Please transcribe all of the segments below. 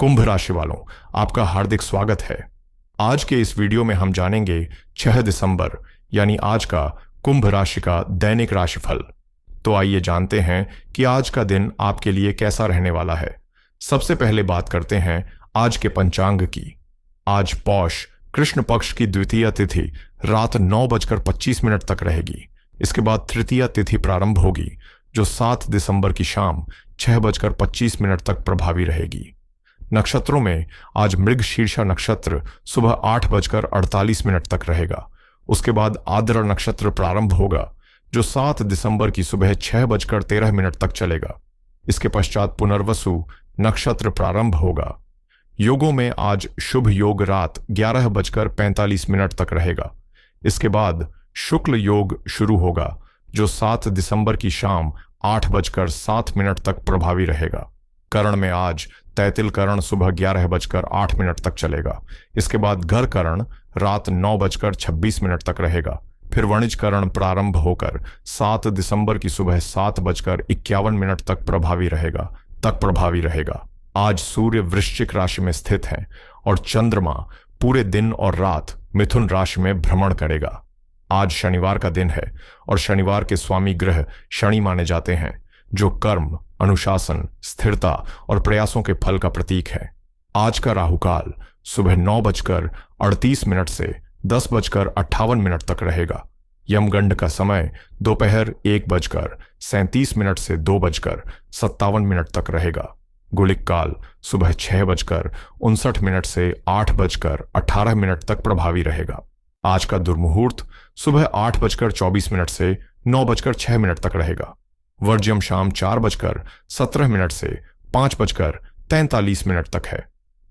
कुंभ राशि वालों, आपका हार्दिक स्वागत है। आज के इस वीडियो में हम जानेंगे 6 दिसंबर यानी आज का कुंभ राशि का दैनिक राशिफल। तो आइए जानते हैं कि आज का दिन आपके लिए कैसा रहने वाला है। सबसे पहले बात करते हैं आज के पंचांग की। आज पौष कृष्ण पक्ष की द्वितीय तिथि रात 9:25 तक रहेगी। इसके बाद तृतीय तिथि प्रारंभ होगी जो 7 दिसंबर की शाम 6:25 तक प्रभावी रहेगी। नक्षत्रों में आज मृगशीर्षा नक्षत्र सुबह 8:48 तक रहेगा। उसके बाद आद्रा नक्षत्र प्रारंभ होगा जो 7 दिसंबर की सुबह 6:13 तक चलेगा। इसके पश्चात पुनर्वसु नक्षत्र प्रारंभ होगा। योगों में आज शुभ योग रात 11:45 तक रहेगा। इसके बाद शुक्ल योग शुरू होगा जो 7 दिसंबर की शाम 8:07 तक प्रभावी रहेगा। करण में आज तैतिल करण सुबह 11:08 तक चलेगा। इसके बाद घर करण रात 9:26 तक रहेगा। फिर वणिज करण प्रारंभ होकर 7 दिसंबर की सुबह 7:51 तक प्रभावी रहेगा। आज सूर्य वृश्चिक राशि में स्थित है और चंद्रमा पूरे दिन और रात मिथुन राशि में भ्रमण करेगा। आज शनिवार का दिन है और शनिवार के स्वामी ग्रह शनि माने जाते हैं जो कर्म, अनुशासन, स्थिरता और प्रयासों के फल का प्रतीक है। आज का राहुकाल सुबह 9:38 से 10:58 तक रहेगा। यमगंड का समय दोपहर 1:37 से 2:57 तक रहेगा। गुलिक काल सुबह 6:59 से 8:18 तक प्रभावी रहेगा। आज का दुर्मुहूर्त सुबह 8:24 से 9:06 तक रहेगा। वर्ज्यम शाम 4:17 से 5:43 तक है।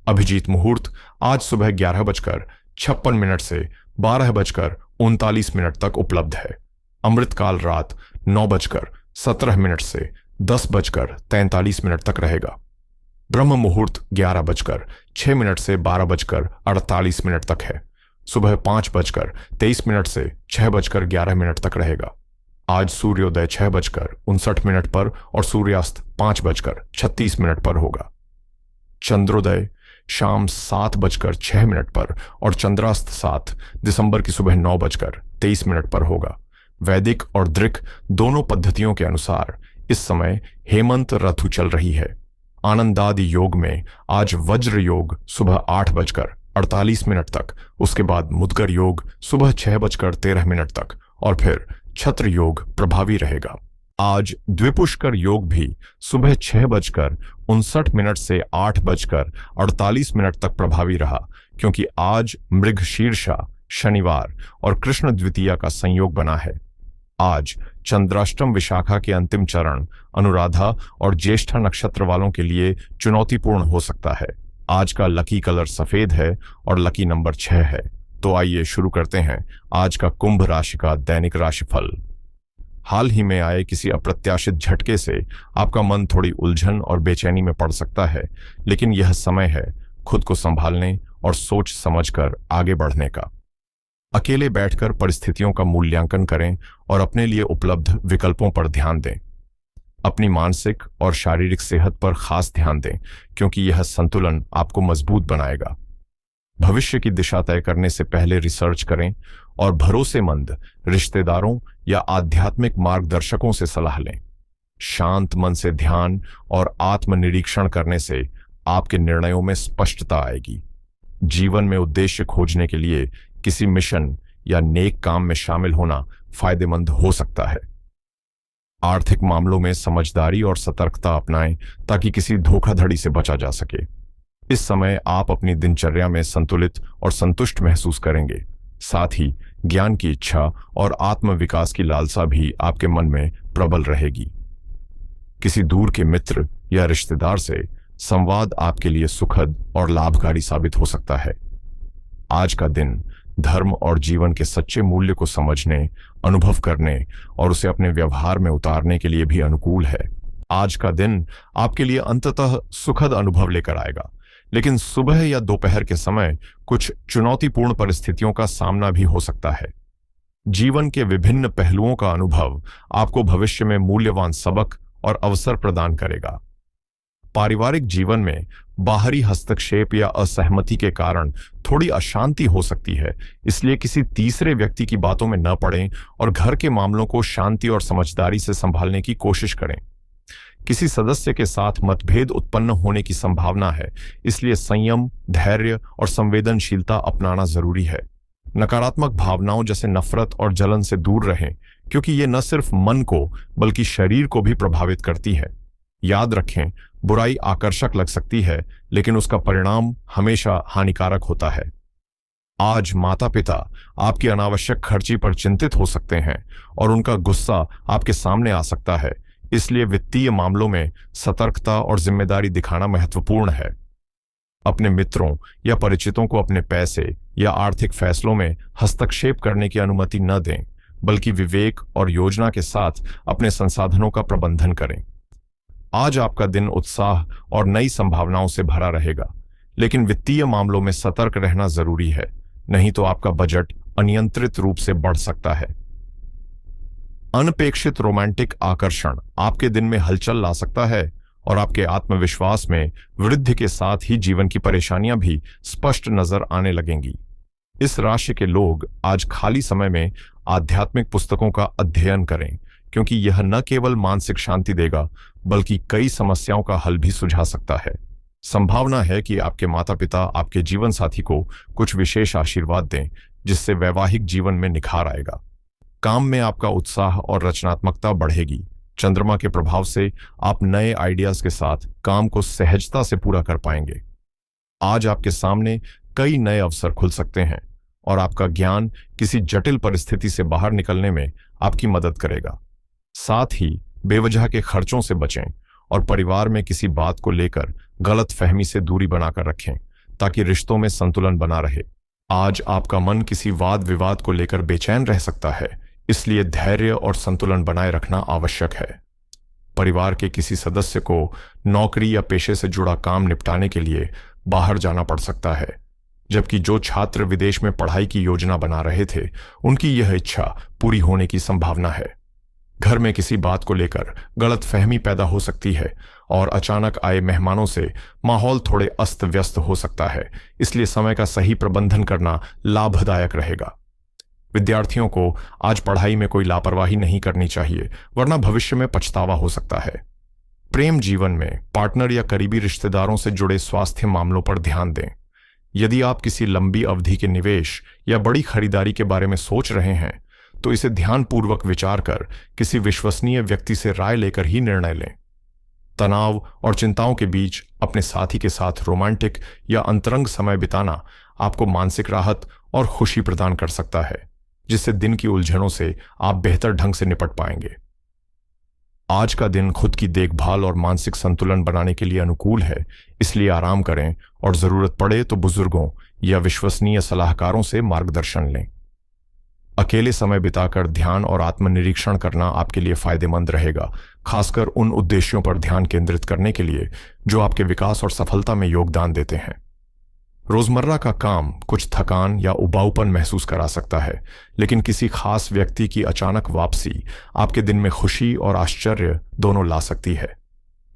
अभिजीत मुहूर्त आज सुबह 11:56 से 12:39 तक उपलब्ध है। अमृतकाल रात 9:17 से 10:43 तक रहेगा। ब्रह्म मुहूर्त 11:06 से 12:48 तक है। सुबह 5:23 से 6:11 तक रहेगा। आज सूर्योदय 6:59 पर और सूर्यास्त 5:36 पर होगा। चंद्रोदय शाम 7:06 पर और चंद्रास्त 7 दिसंबर की सुबह 9:23 पर होगा। वैदिक और दृक दोनों पद्धतियों के अनुसार इस समय हेमंत ऋतु चल रही है। आनंदादि योग में आज वज्र योग सुबह 8:48 तक, उसके बाद मुद्गर योग सुबह 6:13 तक और फिर छत्र योग प्रभावी रहेगा। आज द्विपुष्कर योग भी सुबह 6:59 से 8:48 तक प्रभावी रहा क्योंकि आज मृगशीर्षा शनिवार और कृष्ण द्वितीया का संयोग बना है। आज चंद्राष्टम विशाखा के अंतिम चरण अनुराधा और ज्येष्ठा नक्षत्र वालों के लिए चुनौतीपूर्ण हो सकता है। आज का लकी कलर सफेद है और लकी नंबर 6 है। तो आइए शुरू करते हैं आज का कुंभ राशि का दैनिक राशिफल। हाल ही में आए किसी अप्रत्याशित झटके से आपका मन थोड़ी उलझन और बेचैनी में पड़ सकता है, लेकिन यह समय है खुद को संभालने और सोच समझकर आगे बढ़ने का। अकेले बैठकर परिस्थितियों का मूल्यांकन करें और अपने लिए उपलब्ध विकल्पों पर ध्यान दें। अपनी मानसिक और शारीरिक सेहत पर खास ध्यान दें क्योंकि यह संतुलन आपको मजबूत बनाएगा। भविष्य की दिशा तय करने से पहले रिसर्च करें और भरोसेमंद रिश्तेदारों या आध्यात्मिक मार्गदर्शकों से सलाह लें। शांत मन से ध्यान और आत्मनिरीक्षण करने से आपके निर्णयों में स्पष्टता आएगी। जीवन में उद्देश्य खोजने के लिए किसी मिशन या नेक काम में शामिल होना फायदेमंद हो सकता है। आर्थिक मामलों में समझदारी और सतर्कता अपनाएं ताकि किसी धोखाधड़ी से बचा जा सके। इस समय आप अपनी दिनचर्या में संतुलित और संतुष्ट महसूस करेंगे। साथ ही ज्ञान की इच्छा और आत्मविकास की लालसा भी आपके मन में प्रबल रहेगी। किसी दूर के मित्र या रिश्तेदार से संवाद आपके लिए सुखद और लाभकारी साबित हो सकता है। आज का दिन धर्म और जीवन के सच्चे मूल्य को समझने, अनुभव करने और उसे अपने व्यवहार में उतारने के लिए भी अनुकूल है। आज का दिन आपके लिए अंततः सुखद अनुभव लेकर आएगा, लेकिन सुबह या दोपहर के समय कुछ चुनौतीपूर्ण परिस्थितियों का सामना भी हो सकता है। जीवन के विभिन्न पहलुओं का अनुभव आपको भविष्य में मूल्यवान सबक और अवसर प्रदान करेगा। पारिवारिक जीवन में बाहरी हस्तक्षेप या असहमति के कारण थोड़ी अशांति हो सकती है, इसलिए किसी तीसरे व्यक्ति की बातों में न पड़ें और घर के मामलों को शांति और समझदारी से संभालने की कोशिश करें। किसी सदस्य के साथ मतभेद उत्पन्न होने की संभावना है, इसलिए संयम, धैर्य और संवेदनशीलता अपनाना जरूरी है। नकारात्मक भावनाओं जैसे नफरत और जलन से दूर रहें, क्योंकि ये न सिर्फ मन को बल्कि शरीर को भी प्रभावित करती है। याद रखें, बुराई आकर्षक लग सकती है, लेकिन उसका परिणाम हमेशा हानिकारक होता है। आज माता पिता आपकी अनावश्यक खर्ची पर चिंतित हो सकते हैं और उनका गुस्सा आपके सामने आ सकता है, इसलिए वित्तीय मामलों में सतर्कता और जिम्मेदारी दिखाना महत्वपूर्ण है। अपने मित्रों या परिचितों को अपने पैसे या आर्थिक फैसलों में हस्तक्षेप करने की अनुमति न दें, बल्कि विवेक और योजना के साथ अपने संसाधनों का प्रबंधन करें। आज आपका दिन उत्साह और नई संभावनाओं से भरा रहेगा, लेकिन वित्तीय मामलों में सतर्क रहना जरूरी है, नहीं तो आपका बजट अनियंत्रित रूप से बढ़ सकता है। अनपेक्षित रोमांटिक आकर्षण आपके दिन में हलचल ला सकता है और आपके आत्मविश्वास में वृद्धि के साथ ही जीवन की परेशानियां भी स्पष्ट नजर आने लगेंगी। इस राशि के लोग आज खाली समय में आध्यात्मिक पुस्तकों का अध्ययन करें, क्योंकि यह न केवल मानसिक शांति देगा बल्कि कई समस्याओं का हल भी सुझा सकता है। संभावना है कि आपके माता पिता आपके जीवन साथी को कुछ विशेष आशीर्वाद दें, जिससे वैवाहिक जीवन में निखार आएगा। काम में आपका उत्साह और रचनात्मकता बढ़ेगी। चंद्रमा के प्रभाव से आप नए आइडियाज के साथ काम को सहजता से पूरा कर पाएंगे। आज आपके सामने कई नए अवसर खुल सकते हैं और आपका ज्ञान किसी जटिल परिस्थिति से बाहर निकलने में आपकी मदद करेगा। साथ ही बेवजह के खर्चों से बचें और परिवार में किसी बात को लेकर गलत फहमी से दूरी बनाकर रखें, ताकि रिश्तों में संतुलन बना रहे। आज आपका मन किसी वाद विवाद को लेकर बेचैन रह सकता है, इसलिए धैर्य और संतुलन बनाए रखना आवश्यक है। परिवार के किसी सदस्य को नौकरी या पेशे से जुड़ा काम निपटाने के लिए बाहर जाना पड़ सकता है, जबकि जो छात्र विदेश में पढ़ाई की योजना बना रहे थे, उनकी यह इच्छा पूरी होने की संभावना है। घर में किसी बात को लेकर गलतफहमी पैदा हो सकती है और अचानक आए मेहमानों से माहौल थोड़े अस्त व्यस्त हो सकता है, इसलिए समय का सही प्रबंधन करना लाभदायक रहेगा। विद्यार्थियों को आज पढ़ाई में कोई लापरवाही नहीं करनी चाहिए, वरना भविष्य में पछतावा हो सकता है। प्रेम जीवन में पार्टनर या करीबी रिश्तेदारों से जुड़े स्वास्थ्य मामलों पर ध्यान दें। यदि आप किसी लंबी अवधि के निवेश या बड़ी खरीदारी के बारे में सोच रहे हैं, तो इसे ध्यानपूर्वक विचार कर किसी विश्वसनीय व्यक्ति से राय लेकर ही निर्णय लें। तनाव और चिंताओं के बीच अपने साथी के साथ रोमांटिक या अंतरंग समय बिताना आपको मानसिक राहत और खुशी प्रदान कर सकता है, जिससे दिन की उलझनों से आप बेहतर ढंग से निपट पाएंगे। आज का दिन खुद की देखभाल और मानसिक संतुलन बनाने के लिए अनुकूल है, इसलिए आराम करें और जरूरत पड़े तो बुजुर्गों या विश्वसनीय सलाहकारों से मार्गदर्शन लें। अकेले समय बिताकर ध्यान और आत्मनिरीक्षण करना आपके लिए फायदेमंद रहेगा, खासकर उन उद्देश्यों पर ध्यान केंद्रित करने के लिए जो आपके विकास और सफलता में योगदान देते हैं। रोजमर्रा का काम कुछ थकान या उबाऊपन महसूस करा सकता है, लेकिन किसी खास व्यक्ति की अचानक वापसी आपके दिन में खुशी और आश्चर्य दोनों ला सकती है।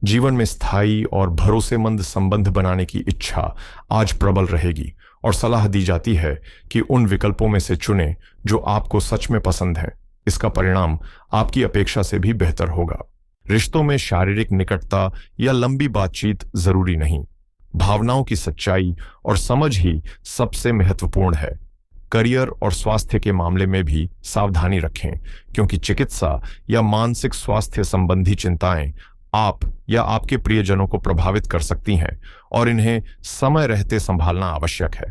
जीवन में स्थायी और भरोसेमंद संबंध बनाने की इच्छा आज प्रबल रहेगी और सलाह दी जाती है कि उन विकल्पों में से चुनें जो आपको सच में पसंद हैं। इसका परिणाम आपकी अपेक्षा से भी बेहतर होगा। रिश्तों में शारीरिक निकटता या लंबी बातचीत जरूरी नहीं, भावनाओं की सच्चाई और समझ ही सबसे महत्वपूर्ण है। करियर और स्वास्थ्य के मामले में भी सावधानी रखें, क्योंकि चिकित्सा या मानसिक स्वास्थ्य संबंधी चिंताएं आप या आपके प्रियजनों को प्रभावित कर सकती हैं और इन्हें समय रहते संभालना आवश्यक है।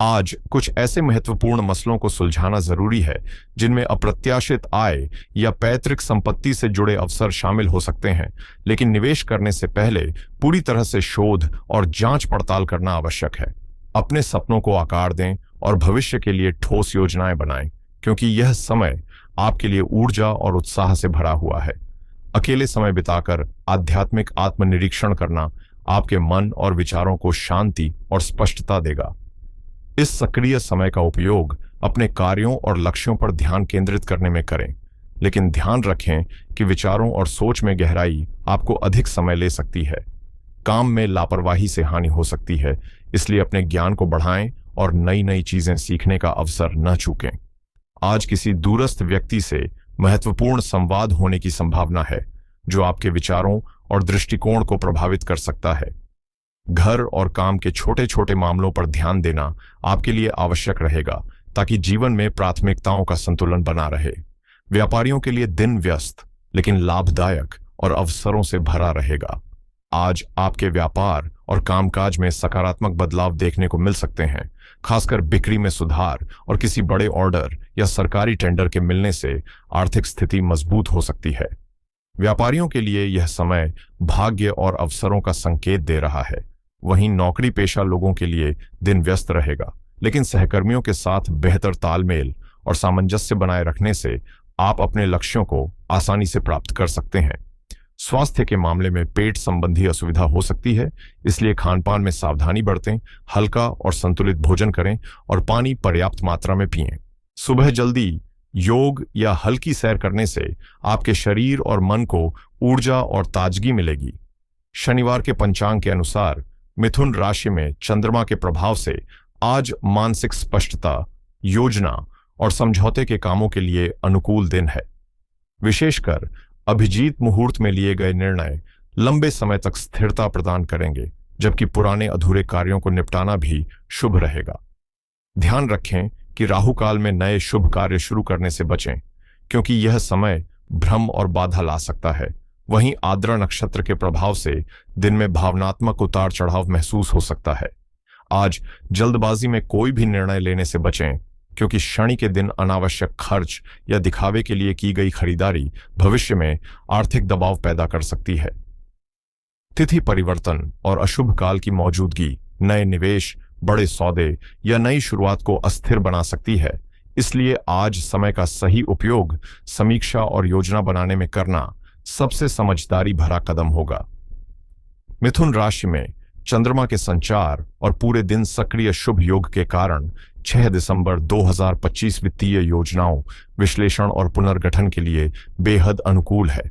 आज कुछ ऐसे महत्वपूर्ण मसलों को सुलझाना जरूरी है जिनमें अप्रत्याशित आय या पैतृक संपत्ति से जुड़े अवसर शामिल हो सकते हैं, लेकिन निवेश करने से पहले पूरी तरह से शोध और जांच पड़ताल करना आवश्यक है। अपने सपनों को आकार दें और भविष्य के लिए ठोस योजनाएं बनाएं, क्योंकि यह समय आपके लिए ऊर्जा और उत्साह से भरा हुआ है। अकेले समय बिताकर आध्यात्मिक आत्मनिरीक्षण करना आपके मन और विचारों को शांति और स्पष्टता देगा। इस सक्रिय समय का उपयोग अपने कार्यों और लक्ष्यों पर ध्यान केंद्रित करने में करें, लेकिन ध्यान रखें कि विचारों और सोच में गहराई आपको अधिक समय ले सकती है। काम में लापरवाही से हानि हो सकती है, इसलिए अपने ज्ञान को बढ़ाएं और नई नई चीजें सीखने का अवसर न चूकें। आज किसी दूरस्थ व्यक्ति से महत्वपूर्ण संवाद होने की संभावना है, जो आपके विचारों और दृष्टिकोण को प्रभावित कर सकता है। घर और काम के छोटे छोटे मामलों पर ध्यान देना आपके लिए आवश्यक रहेगा, ताकि जीवन में प्राथमिकताओं का संतुलन बना रहे। व्यापारियों के लिए दिन व्यस्त लेकिन लाभदायक और अवसरों से भरा रहेगा। आज आपके व्यापार और कामकाज में सकारात्मक बदलाव देखने को मिल सकते हैं, खासकर बिक्री में सुधार और किसी बड़े ऑर्डर या सरकारी टेंडर के मिलने से आर्थिक स्थिति मजबूत हो सकती है। व्यापारियों के लिए यह समय भाग्य और अवसरों का संकेत दे रहा है। वहीं नौकरी पेशा लोगों के लिए दिन व्यस्त रहेगा, लेकिन सहकर्मियों के साथ बेहतर तालमेल और सामंजस्य बनाए रखने से आप अपने लक्ष्यों को आसानी से प्राप्त कर सकते हैं। स्वास्थ्य के मामले में पेट संबंधी असुविधा हो सकती है, इसलिए खानपान में सावधानी बरतें, हल्का और संतुलित भोजन करें और पानी पर्याप्त मात्रा में पिएं। सुबह जल्दी योग या हल्की सैर करने से आपके शरीर और मन को ऊर्जा और ताजगी मिलेगी। शनिवार के पंचांग के अनुसार मिथुन राशि में चंद्रमा के प्रभाव से आज मानसिक स्पष्टता, योजना और समझौते के कामों के लिए अनुकूल दिन है। विशेषकर अभिजीत मुहूर्त में लिए गए निर्णय लंबे समय तक स्थिरता प्रदान करेंगे, जबकि पुराने अधूरे कार्यों को निपटाना भी शुभ रहेगा। ध्यान रखें कि राहु काल में नए शुभ कार्य शुरू करने से बचें, क्योंकि यह समय भ्रम और बाधा ला सकता है। वहीं आद्रा नक्षत्र के प्रभाव से दिन में भावनात्मक उतार चढ़ाव महसूस हो सकता है। आज जल्दबाजी में कोई भी निर्णय लेने से बचें, क्योंकि शनि के दिन अनावश्यक खर्च या दिखावे के लिए की गई खरीदारी भविष्य में आर्थिक दबाव पैदा कर सकती है। तिथि परिवर्तन और अशुभ काल की मौजूदगी नए निवेश, बड़े सौदे या नई शुरुआत को अस्थिर बना सकती है, इसलिए आज समय का सही उपयोग समीक्षा और योजना बनाने में करना सबसे समझदारी भरा कदम होगा। मिथुन राशि में चंद्रमा के संचार और पूरे दिन सक्रिय शुभ योग के कारण 6 दिसंबर 2025 वित्तीय योजनाओं, विश्लेषण और पुनर्गठन के लिए बेहद अनुकूल है।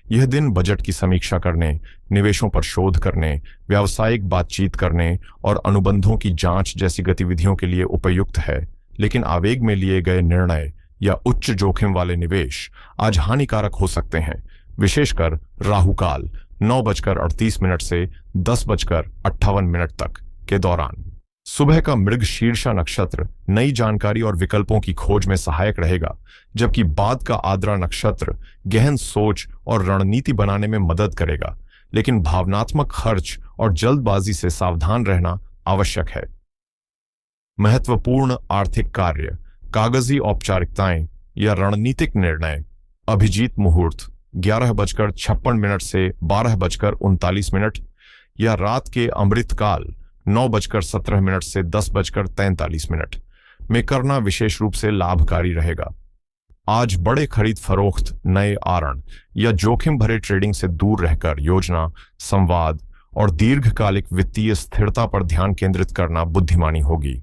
यह दिन बजट की समीक्षा करने, निवेशों पर शोध करने, व्यावसायिक बातचीत करने और अनुबंधों की जांच जैसी गतिविधियों के लिए उपयुक्त है, लेकिन आवेग में लिए गए निर्णय या उच्च जोखिम वाले निवेश आज हानिकारक हो सकते हैं, विशेषकर राहुकाल 9:38 से 10:58 तक के दौरान। सुबह का मृग शीर्षा नक्षत्र नई जानकारी और विकल्पों की खोज में सहायक रहेगा, जबकि बाद का आद्रा नक्षत्र गहन सोच और रणनीति बनाने में मदद करेगा, लेकिन भावनात्मक खर्च और जल्दबाजी से सावधान रहना आवश्यक है। महत्वपूर्ण आर्थिक कार्य, कागजी औपचारिकताएं या रणनीतिक निर्णय अभिजीत मुहूर्त 11:56 से 12:39 या रात के अमृतकाल 9:17 से 10:43 में करना विशेष रूप से लाभकारी रहेगा। आज बड़े खरीद फरोख्त, नए आरण या जोखिम भरे ट्रेडिंग से दूर रहकर योजना, संवाद और दीर्घकालिक वित्तीय स्थिरता पर ध्यान केंद्रित करना बुद्धिमानी होगी।